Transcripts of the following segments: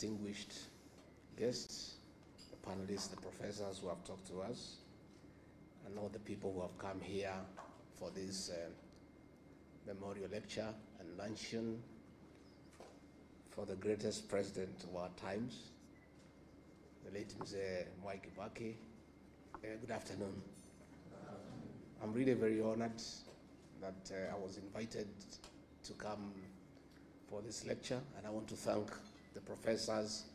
distinguished guests, the panelists, the professors who have talked to us, and all the people who have come here for this memorial lecture and luncheon for the greatest president of our times, the late Mzee Mwai Kibaki. Good afternoon. I'm really very honored that I was invited to come for this lecture, and I want to thank the professors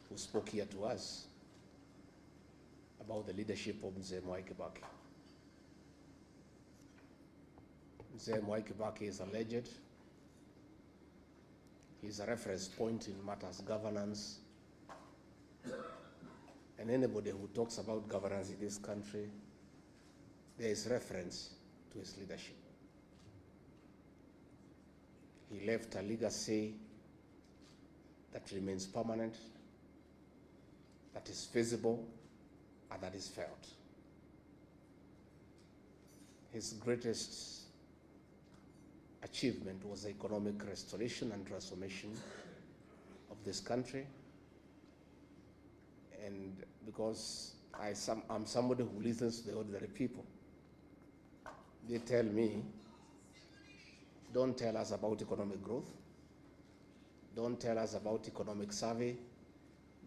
who spoke here to us about the leadership of Mzee Mwai Kibaki. Mzee Mwai Kibaki is a legend. He's a reference point in matters governance. And anybody who talks about governance in this country, there is reference to his leadership. He left a legacy that remains permanent, that is visible, and that is felt. His greatest achievement was the economic restoration and transformation of this country. And because I'm somebody who listens to the ordinary people, they tell me, don't tell us about economic growth, don't tell us about economic survey,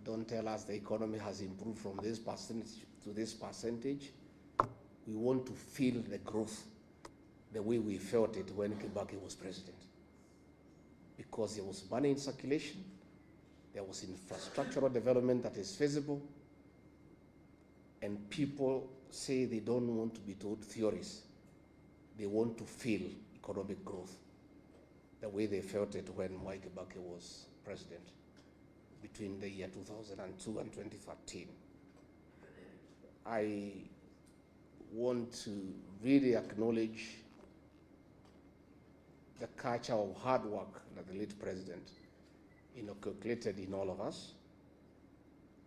don't tell us the economy has improved from this percentage to this percentage. We want to feel the growth the way we felt it when Kibaki was president. Because there was money in circulation, there was infrastructural development that is feasible, and people say they don't want to be told theories. They want to feel economic growth the way they felt it when Mwai Kibaki was president between the year 2002 and 2013. I want to really acknowledge the culture of hard work that the late president inculcated in all of us,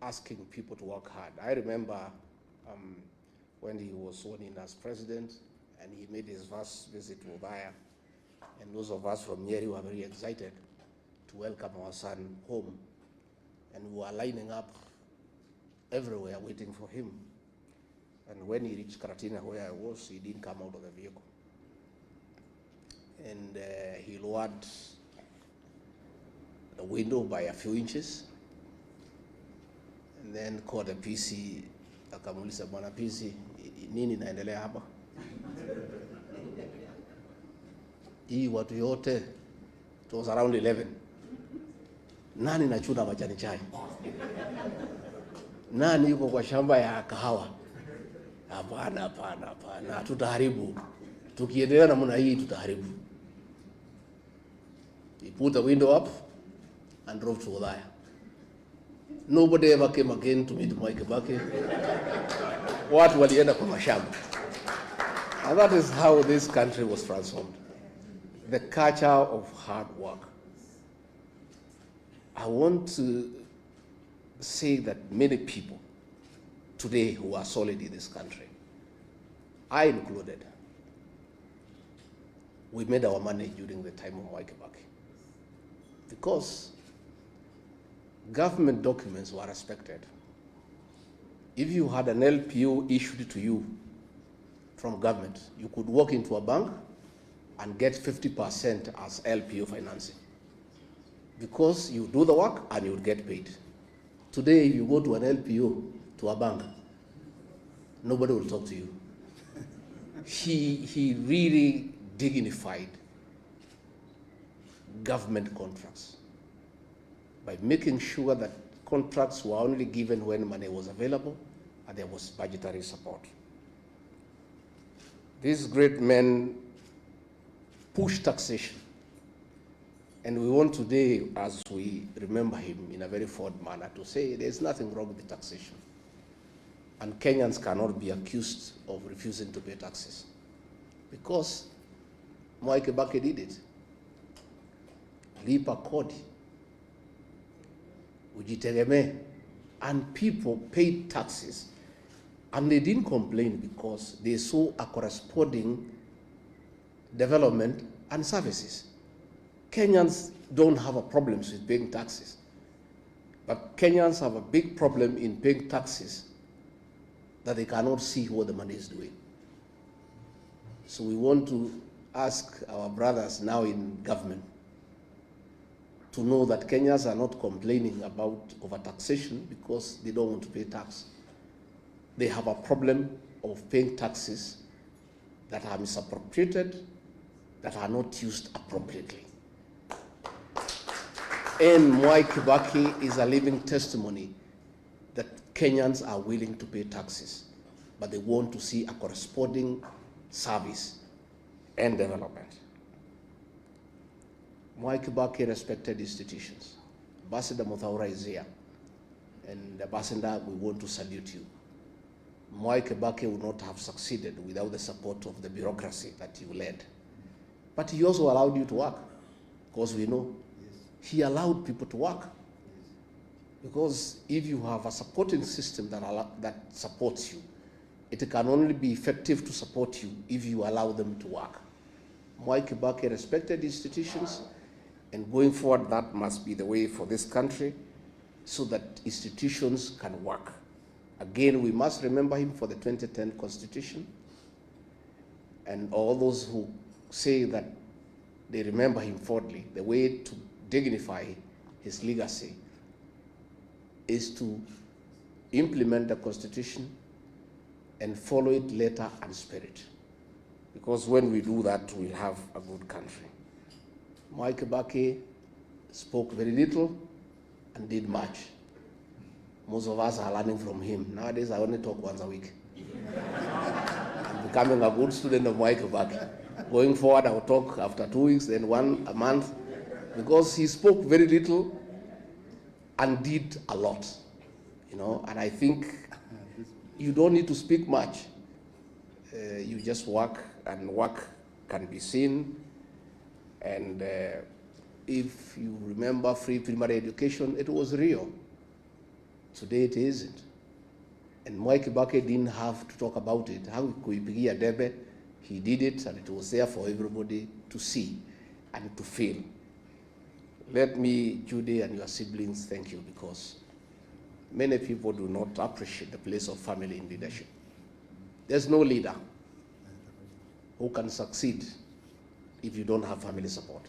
asking people to work hard. I remember when he was sworn in as president and he made his first visit to Ubaya, and those of us from Nyeri were very excited to welcome our son home, and we were lining up everywhere waiting for him. And when he reached Karatina, where I was, he didn't come out of the vehicle. And he lowered the window by a few inches, and then called the PC, akamuuliza, bwana PC, nini naendelea hapa? Hii watu yote, it was around 11. Nani nachuna majani chai? Nani yuko kwa shamba ya kahawa? Hapana, hapana, hapana, tutaharibu. Tukiendelea namna hii tutaharibu. He put the window up and drove to Ulaya. Nobody ever came again to meet Mwai Kibaki. Watu walienda kwa mashamba. And that is how this country was transformed. The culture of hard work. I want to say that many people today who are solid in this country, I included, we made our money during the time of Mwai Kibaki. Because government documents were respected. If you had an LPO issued to you from government, you could walk into a bank and get 50% as LPO financing. Because you do the work and you would get paid. Today, if you go to an LPO, to a bank, nobody will talk to you. He really dignified government contracts by making sure that contracts were only given when money was available and there was budgetary support. These great men pushed taxation, and we want today, as we remember him in a very fond manner, to say there's nothing wrong with the taxation. And Kenyans cannot be accused of refusing to pay taxes, because Mwai Kibaki did it. Lipa kodi, ujitegemee, and people paid taxes, and they didn't complain because they saw a corresponding development and services. Kenyans don't have a problems with paying taxes. But Kenyans have a big problem in paying taxes that they cannot see what the money is doing. So we want to ask our brothers now in government to know that Kenyans are not complaining about overtaxation because they don't want to pay tax. They have a problem of paying taxes that are misappropriated, that are not used appropriately. And Mwai Kibaki is a living testimony that Kenyans are willing to pay taxes, but they want to see a corresponding service and development. Mwai Kibaki respected institutions. Ambassador Muthaura is here, and Ambassador, we want to salute you. Mwai Kibaki would not have succeeded without the support of the bureaucracy that you led. But he also allowed you to work, because we know he allowed people to work. Because if you have a supporting system that supports you, it can only be effective to support you if you allow them to work. Mwai Kibaki respected institutions, and going forward, that must be the way for this country so that institutions can work. Again, we must remember him for the 2010 Constitution, and all those who say that they remember him fondly, the way to dignify his legacy is to implement the Constitution and follow it letter and spirit. Because when we do that, we'll have a good country. Mwai Kibaki spoke very little and did much. Most of us are learning from him. Nowadays, I only talk once a week. I'm becoming a good student of Mwai Kibaki. Going forward, I'll talk after 2 weeks, then one a month, because he spoke very little and did a lot, you know. And I think you don't need to speak much. You just work, and work can be seen. And if you remember free primary education, it was real. Today it isn't. And Mwai Kibaki didn't have to talk about it. How kuipigia debe, he did it, and it was there for everybody to see and to feel. Let me, Judy and your siblings, thank you, because many people do not appreciate the place of family in leadership. There's no leader who can succeed if you don't have family support.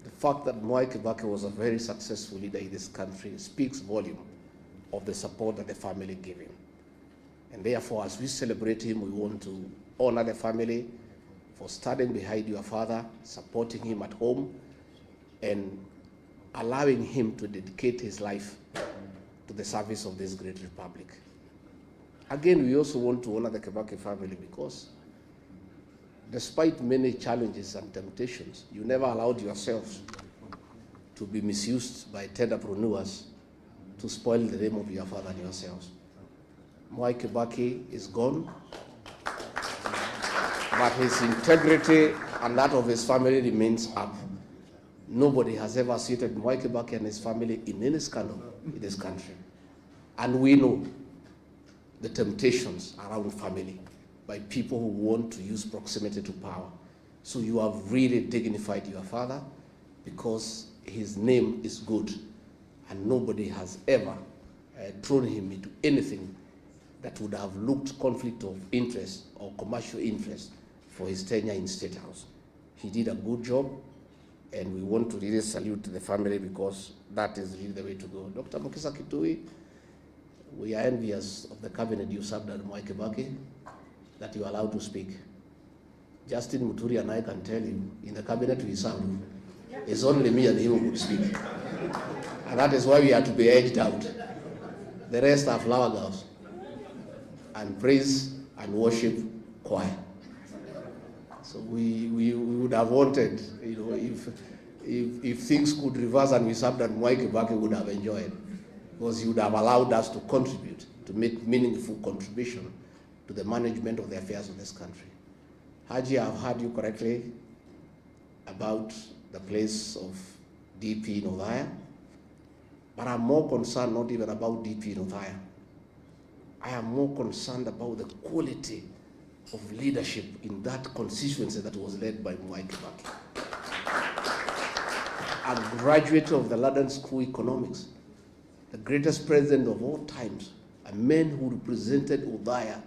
The fact that Mwai Kibaki was a very successful leader in this country speaks volume of the support that the family gave him. And therefore, as we celebrate him, we want to honor the family for standing behind your father, supporting him at home, and allowing him to dedicate his life to the service of this great republic. Again, we also want to honor the Kibaki family because despite many challenges and temptations, you never allowed yourselves to be misused by entrepreneurs to spoil the name of your father and yourselves. Mwai Kibaki is gone, but his integrity and that of his family remains up. Nobody has ever suited Mwai Kibaki and his family in any scandal in this country. And we know the temptations around family by people who want to use proximity to power. So you have really dignified your father because his name is good, and nobody has ever thrown him into anything that would have looked conflict of interest or commercial interest for his tenure in State House. He did a good job, and we want to really salute the family because that is really the way to go. Dr. Mukisa Kitui, we are envious of the cabinet you served at Mwai Kibaki, that you are allowed to speak. Justin Muturi and I can tell you, in the cabinet we served, it's only me and him who could speak. And that is why we had to be edged out. The rest are flower girls and praise and worship choir. So we would have wanted, you know, if things could reverse and we served at Mwai Kibaki, we would have enjoyed, because he would have allowed us to contribute, to make meaningful contribution to the management of the affairs of this country. Haji, I've heard you correctly about the place of DP in Othaya, but I'm more concerned not even about DP in Othaya. I am more concerned about the quality of leadership in that constituency that was led by Mwai Kibaki. A graduate of the London School of Economics, the greatest president of all times, a man who represented Udaya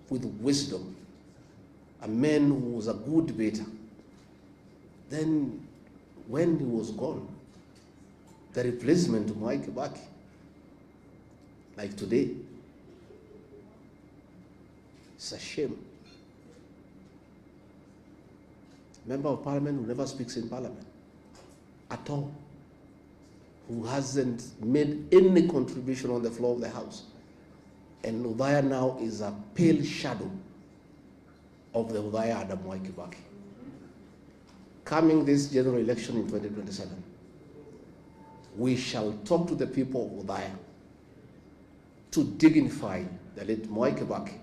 with wisdom, a man who was a good debater. Then when he was gone, the replacement of Mwai Kibaki, like today, it's a shame. Member of Parliament who never speaks in Parliament at all, who hasn't made any contribution on the floor of the House. And Udaya now is a pale shadow of the Udaya Adam Mwai Kibaki. Coming this general election in 2027, we shall talk to the people of Udaya to dignify the late Mwai Kibaki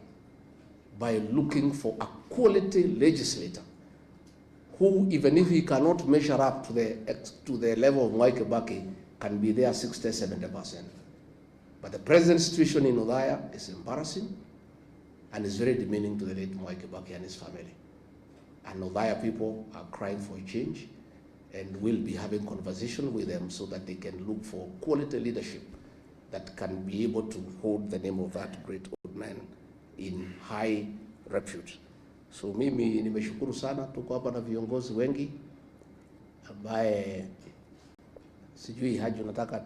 by looking for a quality legislator who, even if he cannot measure up to the level of Mwai Kibaki, can be there 60–70%. But the present situation in Udaya is embarrassing and is very demeaning to the late Mwai Kibaki and his family. And Udaya people are crying for a change, and we'll be having conversation with them so that they can look for quality leadership that can be able to hold the name of that great old man in high repute. So mimi nimeshukuru sana, tuko hapa na viongozi wengi ambaye sijui Haji unataka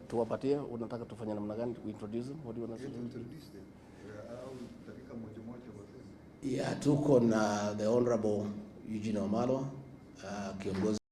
tuwapatie, unataka tufanye namna gani, introduce them? What do you want to introduce them? Yeah, tuko na the Honorable Eugene Wamalwa, kiongozi